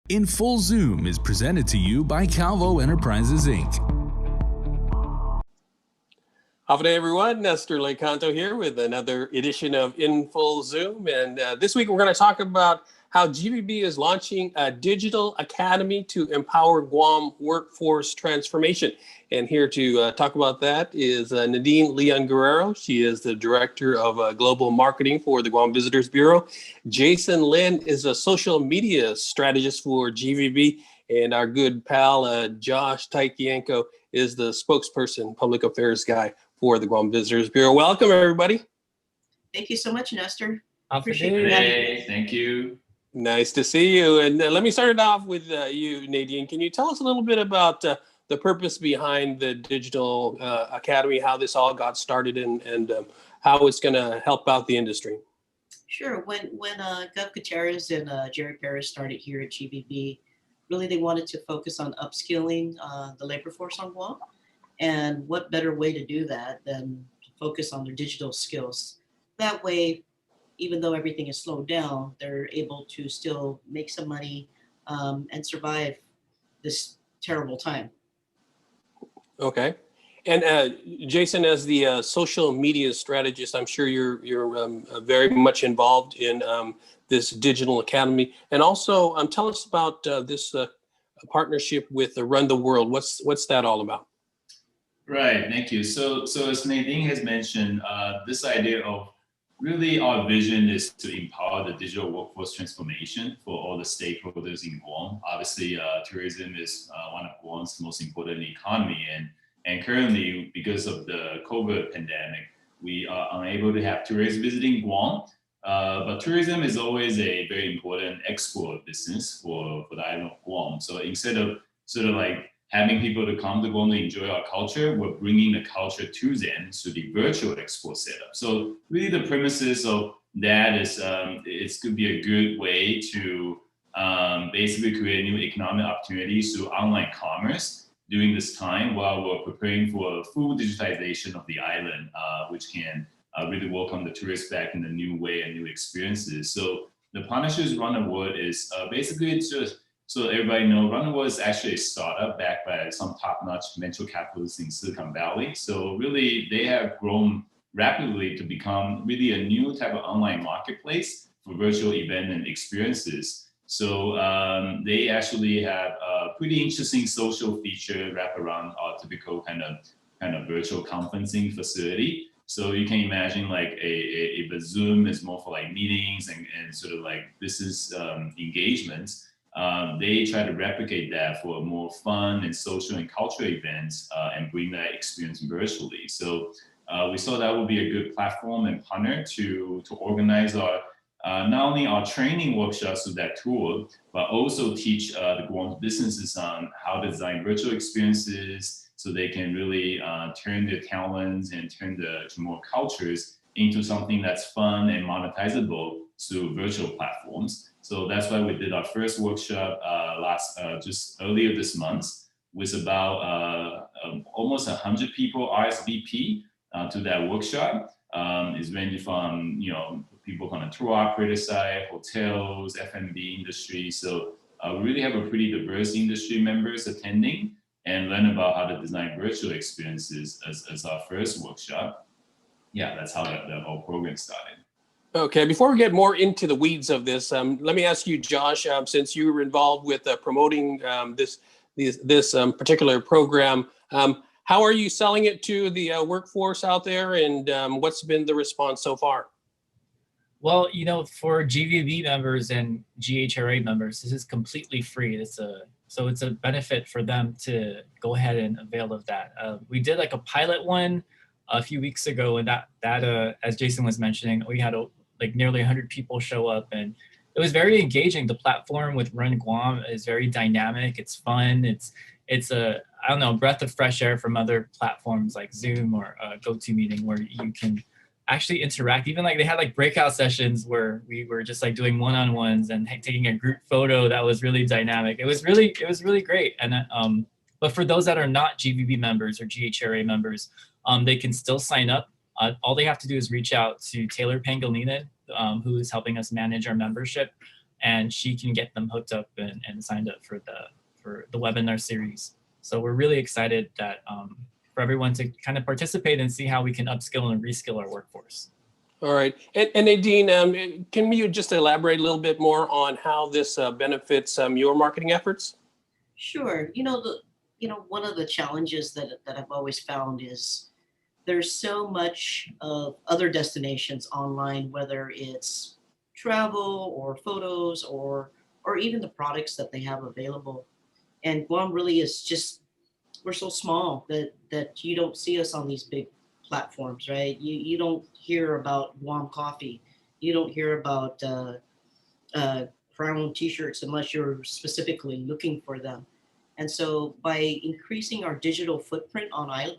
In Full Zoom is presented to you by Calvo Enterprises, Inc. Good day, everyone. Nestor Lecanto here with another edition of In Full Zoom. And this week we're going to talk about how GVB is launching a digital academy to empower Guam workforce transformation. And here to talk about that is Nadine Leon Guerrero. She is the Director of Global Marketing for the Guam Visitors Bureau. Jason Lin is a social media strategist for GVB. And our good pal, Josh Tyquiencgo, is the spokesperson, public affairs guy for the Guam Visitors Bureau. Welcome, everybody. Thank you so much, Nestor. Appreciate it. Hey, thank you. Nice to see you. And let me start it off with you, Nadine. Can you tell us a little bit about the purpose behind the Digital Academy, how this all got started, and how it's going to help out the industry? Sure. When Gov Gutierrez and Jerry Paris started here at GVB, really they wanted to focus on upskilling the labor force on Guam. And what better way to do that than to focus on their digital skills? That way, even though everything is slowed down, they're able to still make some money and survive this terrible time. Okay. And Jason, as the social media strategist, I'm sure you're very much involved in this digital academy. And also, tell us about this partnership with Run the World. What's that all about? Right, thank you. So as Nadine has mentioned, this idea of really our vision is to empower the digital workforce transformation for all the stakeholders in Guam. Obviously, tourism is one of Guam's most important economy, and currently, because of the COVID pandemic, we are unable to have tourists visiting Guam. But tourism is always a very important export business for the island of Guam. So instead of sort of like having people to come to Guam to enjoy our culture, we're bringing the culture to them through the virtual export setup. So really the premises of that is it could be a good way to basically create new economic opportunities through online commerce during this time while we're preparing for full digitization of the island, which can really welcome the tourists back in a new way and new experiences. So the partnerships Run the World is basically it's just so everybody knows, Run the World is actually a startup backed by some top-notch venture capitalists in Silicon Valley. So really, they have grown rapidly to become really a new type of online marketplace for virtual event and experiences. So they actually have a pretty interesting social feature wrapped around our typical kind of virtual conferencing facility. So you can imagine like if a Zoom is more for like meetings and sort of like business engagements. They try to replicate that for more fun and social and cultural events and bring that experience virtually. So we saw that would be a good platform and partner to organize our not only our training workshops with that tool, but also teach the Guam businesses on how to design virtual experiences so they can really turn their talents and turn the more cultures into something that's fun and monetizable through virtual platforms. So that's why we did our first workshop just earlier this month with about almost 100 people RSVP to that workshop. It's ranging from people from the tour operator side, hotels, F&B industry. So we really have a pretty diverse industry members attending and learn about how to design virtual experiences as our first workshop. Yeah, that's how the whole program started. Okay, before we get more into the weeds of this, let me ask you, Josh, since you were involved with promoting this particular program, how are you selling it to the workforce out there, and what's been the response so far? Well, for GVB members and GHRA members, this is completely free. So it's a benefit for them to go ahead and avail of that. We did like a pilot one a few weeks ago, and that as Jason was mentioning, we had nearly 100 people show up, and it was very engaging. The platform with Run Guam is very dynamic. It's fun. It's a breath of fresh air from other platforms like Zoom or GoToMeeting, where you can actually interact. Even they had breakout sessions where we were just doing one-on-ones and taking a group photo that was really dynamic. It was really great. And but for those that are not GVB members or GHRA members, they can still sign up. All they have to do is reach out to Taylor Pangilinan, who is helping us manage our membership, and she can get them hooked up and signed up for the webinar series. So we're really excited that for everyone to kind of participate and see how we can upskill and reskill our workforce. All right. And Nadine, can you just elaborate a little bit more on how this benefits your marketing efforts? Sure. One of the challenges that I've always found is there's so much of other destinations online, whether it's travel or photos or even the products that they have available. And Guam really is just, we're so small that you don't see us on these big platforms, right? You don't hear about Guam coffee. You don't hear about Crown t-shirts unless you're specifically looking for them. And so by increasing our digital footprint online,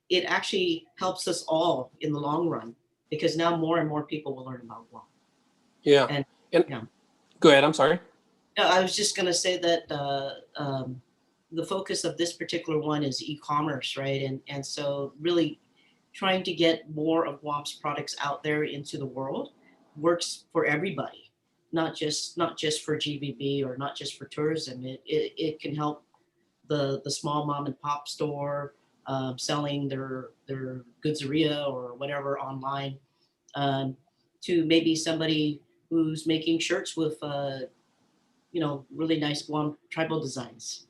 it actually helps us all in the long run, because now more and more people will learn about Guam. Yeah. And yeah. Go ahead. I'm sorry. No, I was just going to say that the focus of this particular one is e-commerce, right? And so really trying to get more of Guam's products out there into the world works for everybody, not just for GVB or not just for tourism. It can help the small mom and pop store selling their goodseria or whatever online, to maybe somebody who's making shirts with really nice Guam tribal designs.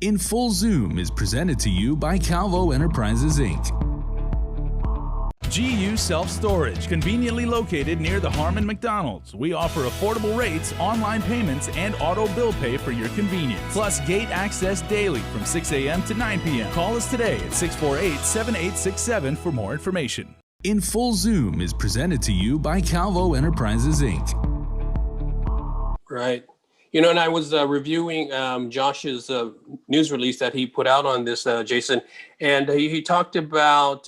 In Full Zoom is presented to you by Calvo Enterprises, Inc. GU Self-Storage, conveniently located near the Harmon McDonald's. We offer affordable rates, online payments, and auto bill pay for your convenience. Plus gate access daily from 6 a.m. to 9 p.m. Call us today at 648-7867 for more information. In Full Zoom is presented to you by Calvo Enterprises, Inc. Right. And I was reviewing Josh's news release that he put out on this, Jason, and he talked about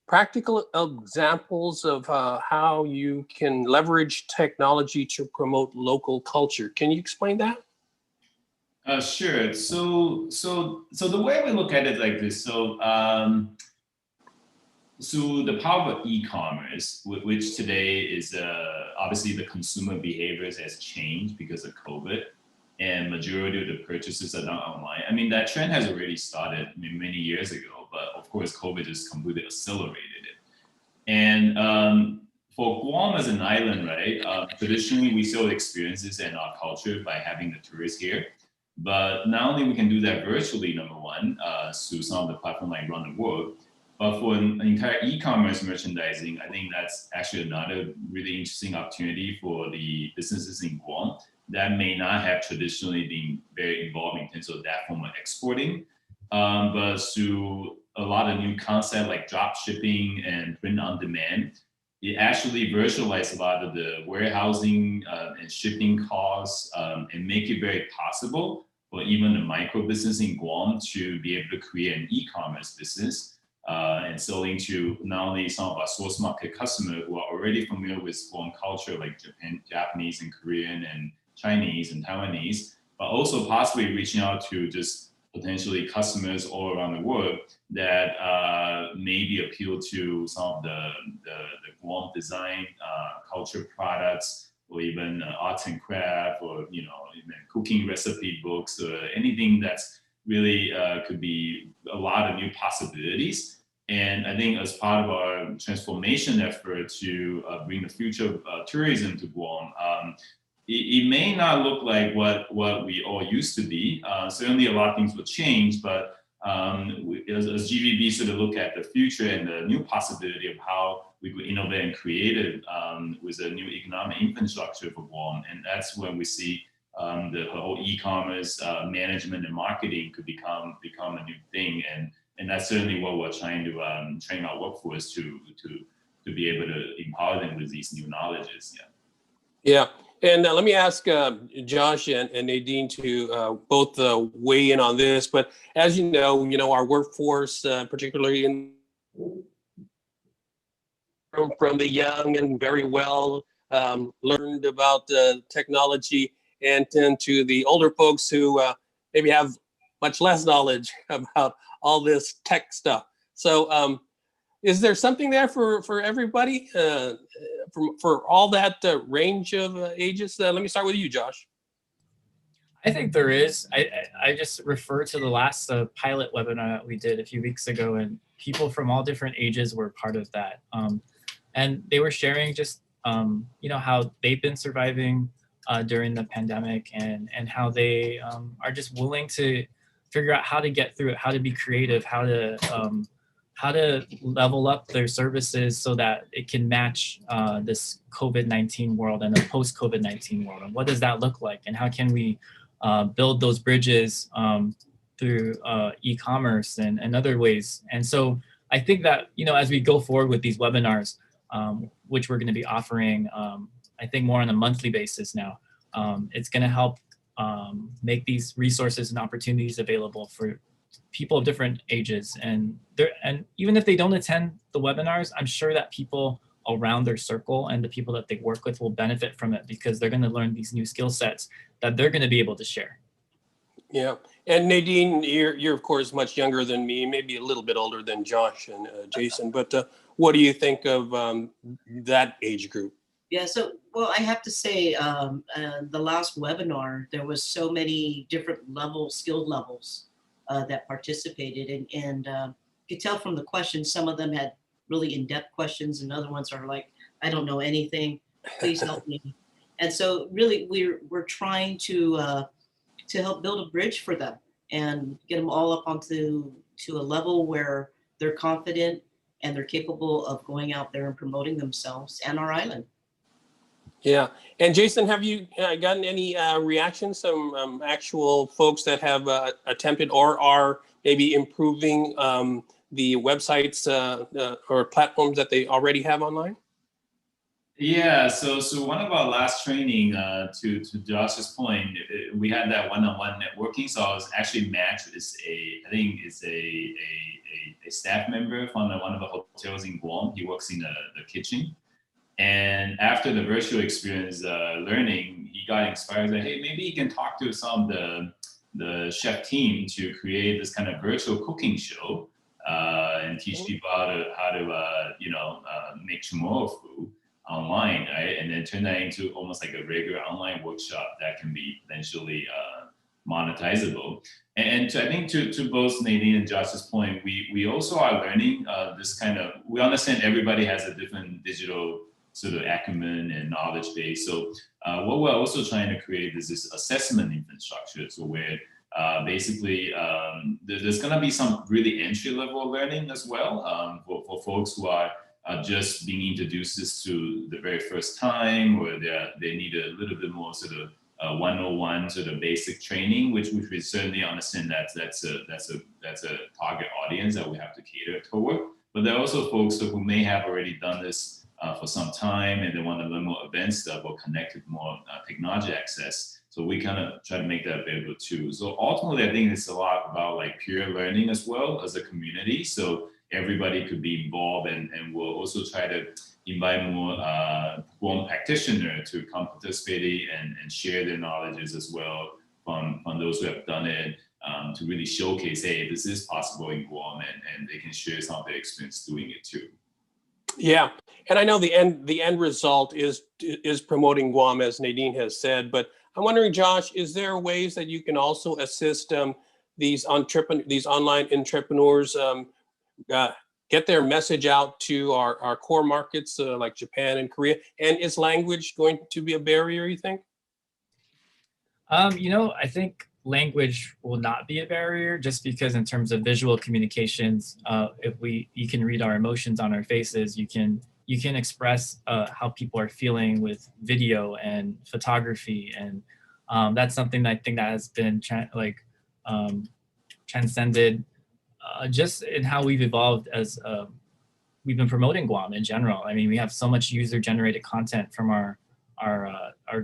practical examples of how you can leverage technology to promote local culture. Can you explain that? Sure. So the way we look at it like this. So the power of e-commerce, which today is obviously the consumer behaviors has changed because of COVID, and majority of the purchases are done online. I mean, that trend has already started many years ago, but of course, COVID just completely accelerated it. And for Guam as an island, right, traditionally we still experiences in our culture by having the tourists here. But not only we can do that virtually, number one, through some of the platforms like Run the World, but for an entire e-commerce merchandising, I think that's actually another really interesting opportunity for the businesses in Guam that may not have traditionally been very involved in terms of that form of exporting. But through a lot of new concepts like drop shipping and print on demand, it actually virtualizes a lot of the warehousing and shipping costs and make it very possible for even a micro business in Guam to be able to create an e-commerce business. And selling to not only some of our source market customers who are already familiar with Guam culture, like Japanese and Korean and Chinese and Taiwanese, but also possibly reaching out to just potentially customers all around the world that maybe appeal to some of the Guam design culture products, or even arts and craft, or even cooking recipe books, or anything that's really could be a lot of new possibilities. And I think as part of our transformation effort to bring the future of tourism to Guam, it may not look like what we all used to be. Certainly a lot of things will change, but as GVB sort of look at the future and the new possibility of how we could innovate and create it with a new economic infrastructure for Guam. And that's when we see the whole e-commerce management and marketing could become a new thing. And that's certainly what we're trying to train our workforce to be able to empower them with these new knowledges. Yeah. And let me ask Josh and Nadine to both weigh in on this. But as you know, our workforce, particularly from the young and very well learned about technology, and then to the older folks who maybe have much less knowledge about all this tech stuff. So Is there something there for everybody, for all that range of ages? Let me start with you, Josh. I think there is. I just refer to the last pilot webinar that we did a few weeks ago, and people from all different ages were part of that. And they were sharing just, how they've been surviving during the pandemic, and how they are just willing to figure out how to get through it, how to be creative, how to level up their services so that it can match this COVID-19 world and a post-COVID-19 world. And what does that look like? And how can we build those bridges through e-commerce and other ways? And so I think that, as we go forward with these webinars, which we're going to be offering, I think more on a monthly basis now, it's going to help make these resources and opportunities available for people of different ages. And even if they don't attend the webinars, I'm sure that people around their circle and the people that they work with will benefit from it, because they're going to learn these new skill sets that they're going to be able to share. Yeah, and Nadine, you're of course much younger than me, maybe a little bit older than Josh and Jason, but what do you think of that age group? Yeah, so, well, I have to say, the last webinar, there was so many different skill levels that participated, and you could tell from the questions, some of them had really in-depth questions, and other ones are like, I don't know anything, please help me. And so really we're trying to help build a bridge for them and get them all up onto a level where they're confident and they're capable of going out there and promoting themselves and our island. Yeah, and Jason, have you gotten any reactions from actual folks that have attempted or are maybe improving the websites or platforms that they already have online? Yeah, so one of our last training, to Josh's point, we had that one-on-one networking. So I was actually matched as a staff member from one of the hotels in Guam. He works in the kitchen. And after the virtual experience learning, he got inspired that, hey, maybe he can talk to some of the chef team to create this kind of virtual cooking show and teach people how to make chamorro food online, right? And then turn that into almost like a regular online workshop that can be eventually monetizable. And I think to both Nadine and Josh's point, we also are learning this kind of, we understand everybody has a different digital sort of acumen and knowledge base. So what we're also trying to create is this assessment infrastructure, so where basically there's going to be some really entry level learning as well for folks who are just being introduced this to the very first time, or they need a little bit more sort of 101 sort of basic training, which we certainly understand that's a target audience that we have to cater toward. But there are also folks who may have already done this for some time, and they want to learn more advanced stuff or connect with more technology access. So we kind of try to make that available too. So ultimately, I think it's a lot about like peer learning as well as a community. So everybody could be involved, and we'll also try to invite more Guam practitioners to come participate and share their knowledges as well from those who have done it, to really showcase, hey, this is possible in Guam, and they can share some of their experience doing it too. Yeah, and I know the end result is promoting Guam, as Nadine has said, but I'm wondering, Josh, is there ways that you can also assist these online entrepreneurs get their message out to our core markets like Japan and Korea? And is language going to be a barrier, you think? I think language will not be a barrier, just because in terms of visual communications, you can read our emotions on our faces, you can express how people are feeling with video and photography, and that's something that I think that has been transcended just in how we've evolved as we've been promoting Guam in general. I mean, we have so much user-generated content from our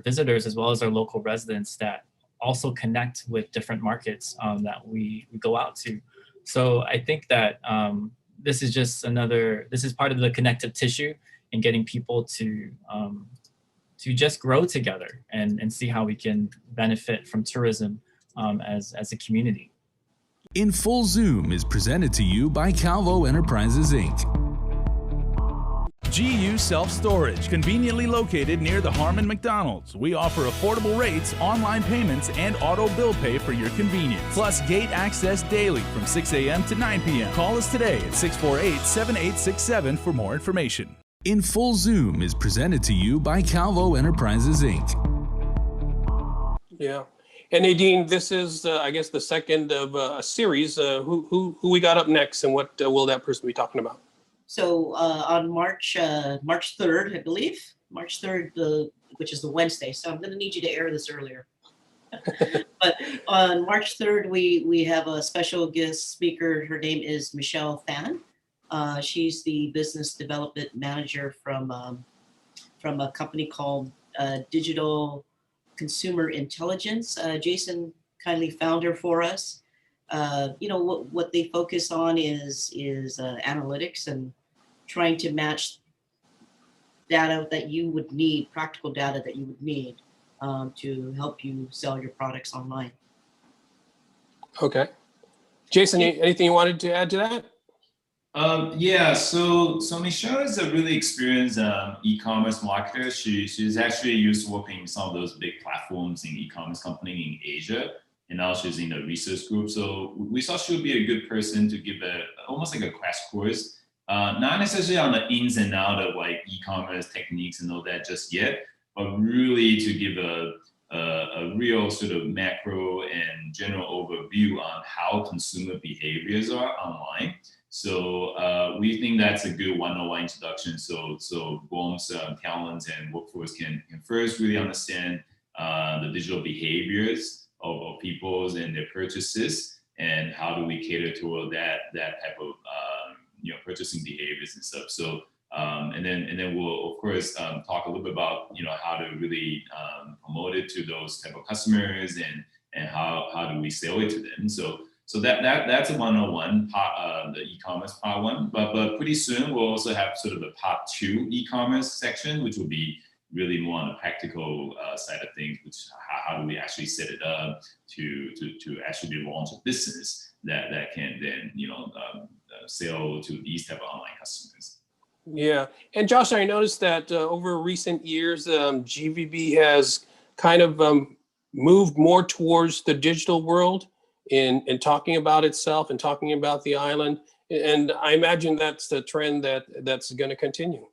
visitors as well as our local residents that also connect with different markets that we go out to. So I think that this is part of the connective tissue in getting people to just grow together and see how we can benefit from tourism as a community. In Full Zoom is presented to you by Calvo Enterprises, Inc. GU Self-Storage, conveniently located near the Harmon McDonald's. We offer affordable rates, online payments, and auto bill pay for your convenience. Plus gate access daily from 6 a.m. to 9 p.m. Call us today at 648-7867 for more information. In Full Zoom is presented to you by Calvo Enterprises, Inc. Yeah. And Nadine, this is, I guess, the second of a series. Who we got up next, and what will that person be talking about? So on March 3rd, I believe, March 3rd, which is the Wednesday. So I'm going to need you to air this earlier. But on March 3rd, we have a special guest speaker. Her name is Michelle Fan. She's the business development manager from a company called Digital Consumer Intelligence. Jason kindly found her for us. What they focus on is analytics and trying to match data that you would need, practical data that you would need to help you sell your products online. Okay. Jason, anything you wanted to add to that? Yeah, so Michelle is a really experienced e-commerce marketer. She's actually used to working in some of those big platforms in e-commerce company in Asia, and now she's in the research group. So we thought she would be a good person to give almost like a crash course, not necessarily on the ins and out of like e-commerce techniques and all that just yet, but really to give a real sort of macro and general overview on how consumer behaviors are online. So we think that's a good one-on-one introduction. So Guam's talents and workforce can first really understand the digital behaviors of people's and their purchases, and how do we cater toward that type of purchasing behaviors and stuff. So and then we'll of course talk a little bit about how to really promote it to those type of customers, and how do we sell it to them. So that's a one-on-one part, the e-commerce part one. But pretty soon we'll also have sort of a part 2 e-commerce section, which will be really more on the practical side of things, which how do we actually set it up to actually launch a business that can then sell to these type of online customers. Yeah, and Josh, I noticed that over recent years, GVB has kind of moved more towards the digital world in talking about itself and talking about the island. And I imagine that's the trend that's going to continue.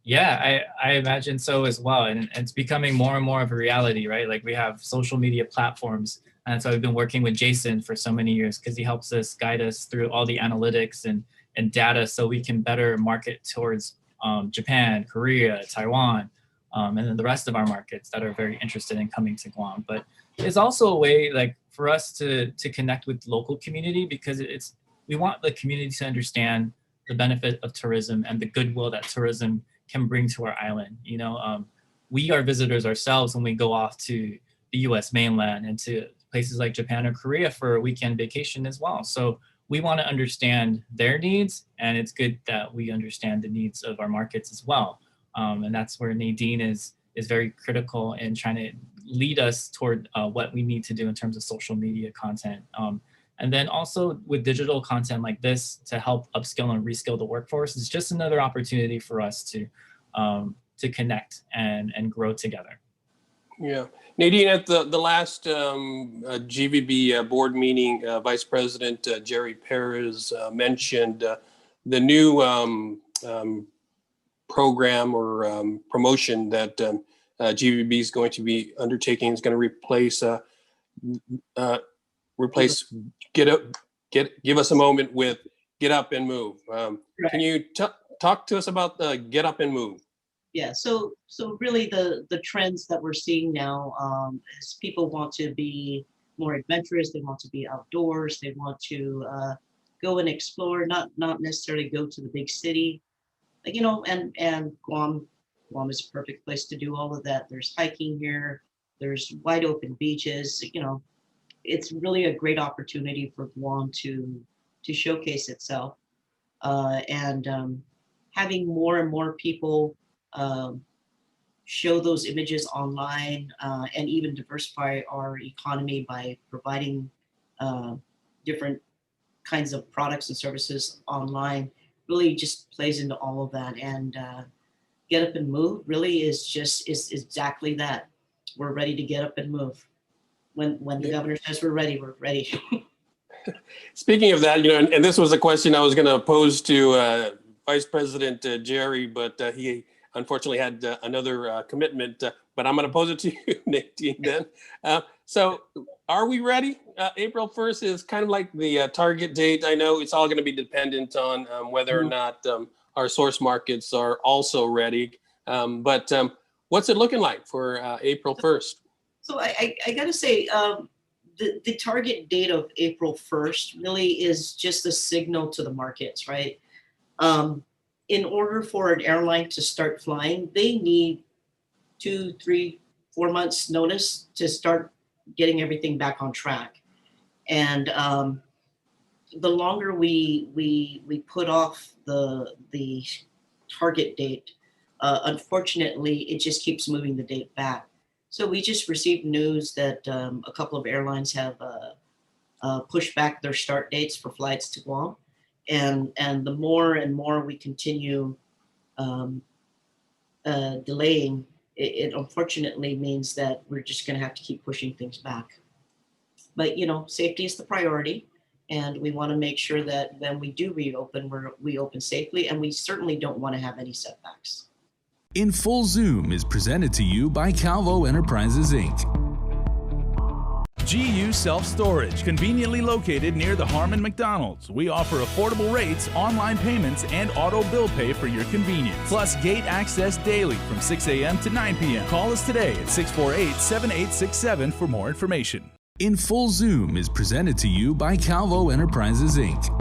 Yeah, I imagine so as well. And it's becoming more and more of a reality, right? Like we have social media platforms. And so I've been working with Jason for so many years because he helps us guide us through all the analytics and data so we can better market towards Japan, Korea, Taiwan, and then the rest of our markets that are very interested in coming to Guam. But it's also a way like for us to connect with local community, because we want the community to understand the benefit of tourism and the goodwill that tourism can bring to our island. We are visitors ourselves when we go off to the US mainland and to places like Japan or Korea for a weekend vacation as well. So we want to understand their needs, and it's good that we understand the needs of our markets as well. And that's where Nadine is very critical in trying to lead us toward what we need to do in terms of social media content. And then also with digital content like this to help upskill and reskill the workforce, it's just another opportunity for us to connect and grow together. Yeah. Nadine, at the last GVB board meeting, Vice President Jerry Perez mentioned the new program or promotion that GVB is going to be undertaking. Is going to replace give us a moment with Get Up and Move. Right. Can you talk to us about the Get Up and Move? Yeah, so really the trends that we're seeing now is people want to be more adventurous. They want to be outdoors. They want to go and explore, not necessarily go to the big city. And Guam is a perfect place to do all of that. There's hiking here. There's wide open beaches. It's really a great opportunity for Guam to showcase itself, and having more and more people show those images online, and even diversify our economy by providing different kinds of products and services online really just plays into all of that. And get up and move really is exactly that. We're ready to get up and move. When the governor says we're ready, we're ready. Speaking of that, and this was a question I was going to pose to Vice President Jerry, but he unfortunately had another commitment. But I'm going to pose it to you, Nadine, then. So are we ready? April 1st is kind of like the target date. I know it's all going to be dependent on whether or not our source markets are also ready. But what's it looking like for April 1st? So I got to say, the target date of April 1st really is just a signal to the markets, right? In order for an airline to start flying, they need 2, 3, 4 months notice to start getting everything back on track. And the longer we put off the target date, unfortunately, it just keeps moving the date back. So we just received news that a couple of airlines have pushed back their start dates for flights to Guam. And the more and more we continue delaying, it unfortunately means that we're just going to have to keep pushing things back. But, safety is the priority. And we want to make sure that when we do reopen, we open safely. And we certainly don't want to have any setbacks. In Full Zoom is presented to you by Calvo Enterprises, Inc. GU Self-Storage, conveniently located near the Harmon McDonald's. We offer affordable rates, online payments, and auto bill pay for your convenience. Plus gate access daily from 6 a.m. to 9 p.m. Call us today at 648-7867 for more information. In Full Zoom is presented to you by Calvo Enterprises, Inc.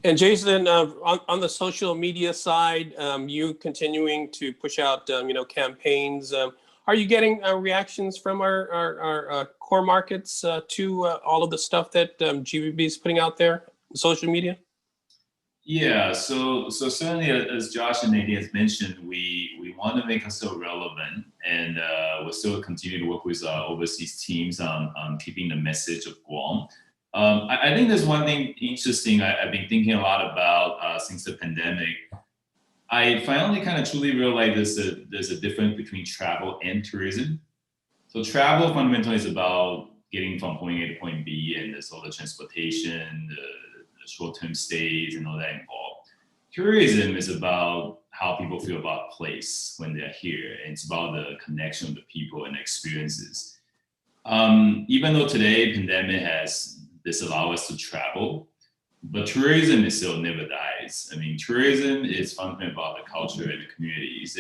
And Jason, on the social media side, you continuing to push out, campaigns. Are you getting reactions from our core markets to all of the stuff that GVB is putting out there on social media? Yeah, so certainly, as Josh and Nadine has mentioned, we want to make ourselves relevant, and we'll still continue to work with our overseas teams on keeping the message of Guam. I think there's one thing interesting I've been thinking a lot about since the pandemic. I finally kind of truly realized there's a difference between travel and tourism. So travel fundamentally is about getting from point A to point B, and there's all the transportation, the short-term stays, and all that involved. Tourism is about how people feel about a place when they're here, and it's about the connection with the people and the experiences. Even though today pandemic has disallow us to travel, but tourism is still never dies. I mean, tourism is fundamentally about the culture and the communities,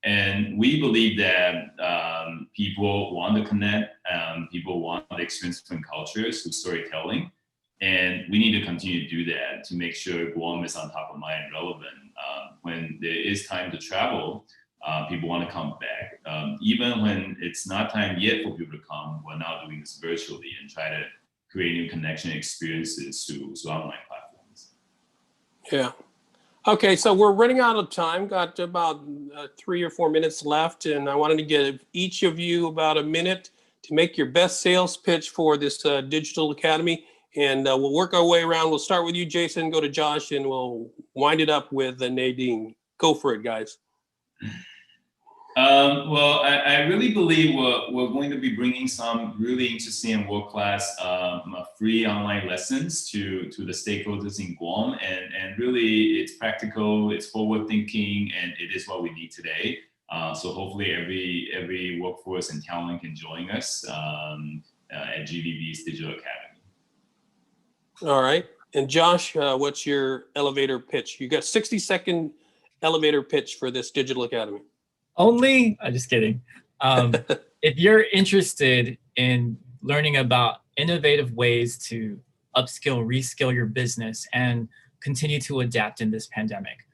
and we believe that people want to connect, people want to experience different cultures through storytelling, and we need to continue to do that to make sure Guam is on top of mind and relevant. When there is time to travel, people want to come back. Even when it's not time yet for people to come, we're now doing this virtually and try to create new connection experiences through online platforms. Yeah. Okay, so we're running out of time. Got about 3 or 4 minutes left, and I wanted to give each of you about a minute to make your best sales pitch for this digital academy. And we'll work our way around. We'll start with you, Jason, go to Josh, and we'll wind it up with Nadine. Go for it, guys. Well, I really believe we're going to be bringing some really interesting and world-class free online lessons to the stakeholders in Guam. And really, it's practical, it's forward-thinking, and it is what we need today. So hopefully every workforce and talent can join us at GVB's Digital Academy. All right. And Josh, what's your elevator pitch? You got 60-second elevator pitch for this digital academy. Only? I'm just kidding. If you're interested in learning about innovative ways to upskill, reskill your business and continue to adapt in this pandemic,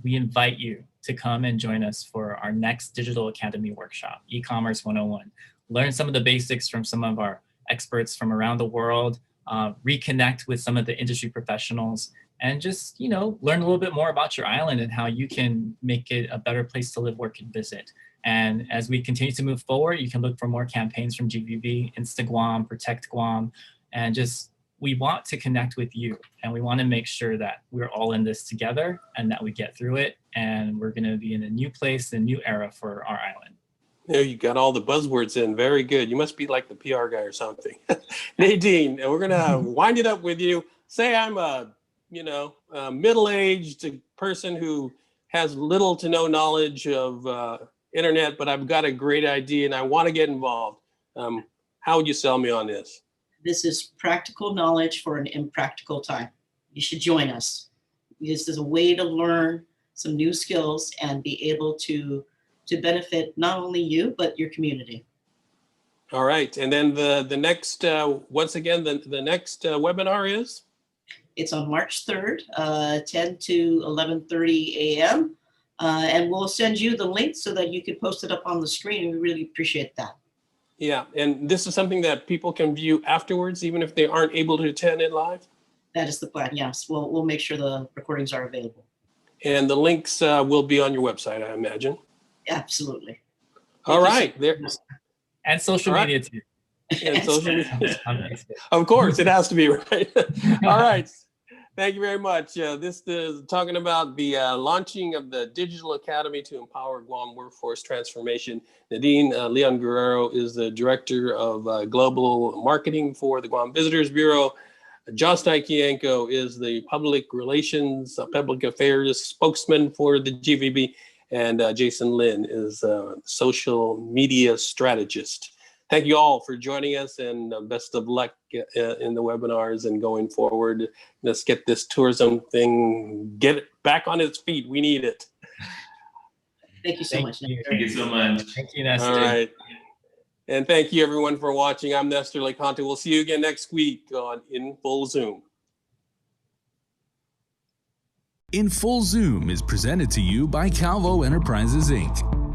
we invite you to come and join us for our next Digital Academy workshop, E-commerce 101. Learn some of the basics from some of our experts from around the world, reconnect with some of the industry professionals, and just, learn a little bit more about your island and how you can make it a better place to live, work, and visit. And as we continue to move forward, you can look for more campaigns from GVB, Insta Guam, Protect Guam, and just we want to connect with you, and we want to make sure that we're all in this together and that we get through it. And we're going to be in a new place, a new era for our island. There, you got all the buzzwords in. Very good. You must be like the PR guy or something. Nadine, we're going to wind it up with you. Say I'm a middle-aged person who has little to no knowledge of internet, but I've got a great idea and I want to get involved. How would you sell me on this? This is practical knowledge for an impractical time. You should join us. This is a way to learn some new skills and be able to benefit not only you, but your community. All right. And then the next, once again, the next webinar is? It's on March 3rd, 10 to 11:30 a.m. And we'll send you the link so that you can post it up on the screen. We really appreciate that. Yeah, and this is something that people can view afterwards, even if they aren't able to attend it live? That is the plan, yes. We'll make sure the recordings are available. And the links will be on your website, I imagine. Absolutely. All right. There. And social media too. And social media. Of course, it has to be, right? All right. Thank you very much. This is talking about the launching of the Digital Academy to empower Guam workforce transformation. Nadine Leon Guerrero is the Director of Global Marketing for the Guam Visitors Bureau. Josh Tyquiencgo is the Public Relations, Public Affairs Spokesman for the GVB. And Jason Lin is a social media strategist. Thank you all for joining us, and best of luck in the webinars and going forward. Let's get this tourism thing, get it back on its feet. We need it. Thank you so much. Thank you so much. Thank you, Nestor. All right. And thank you everyone for watching. I'm Nestor Leconte. We'll see you again next week on In Full Zoom. In Full Zoom is presented to you by Calvo Enterprises, Inc.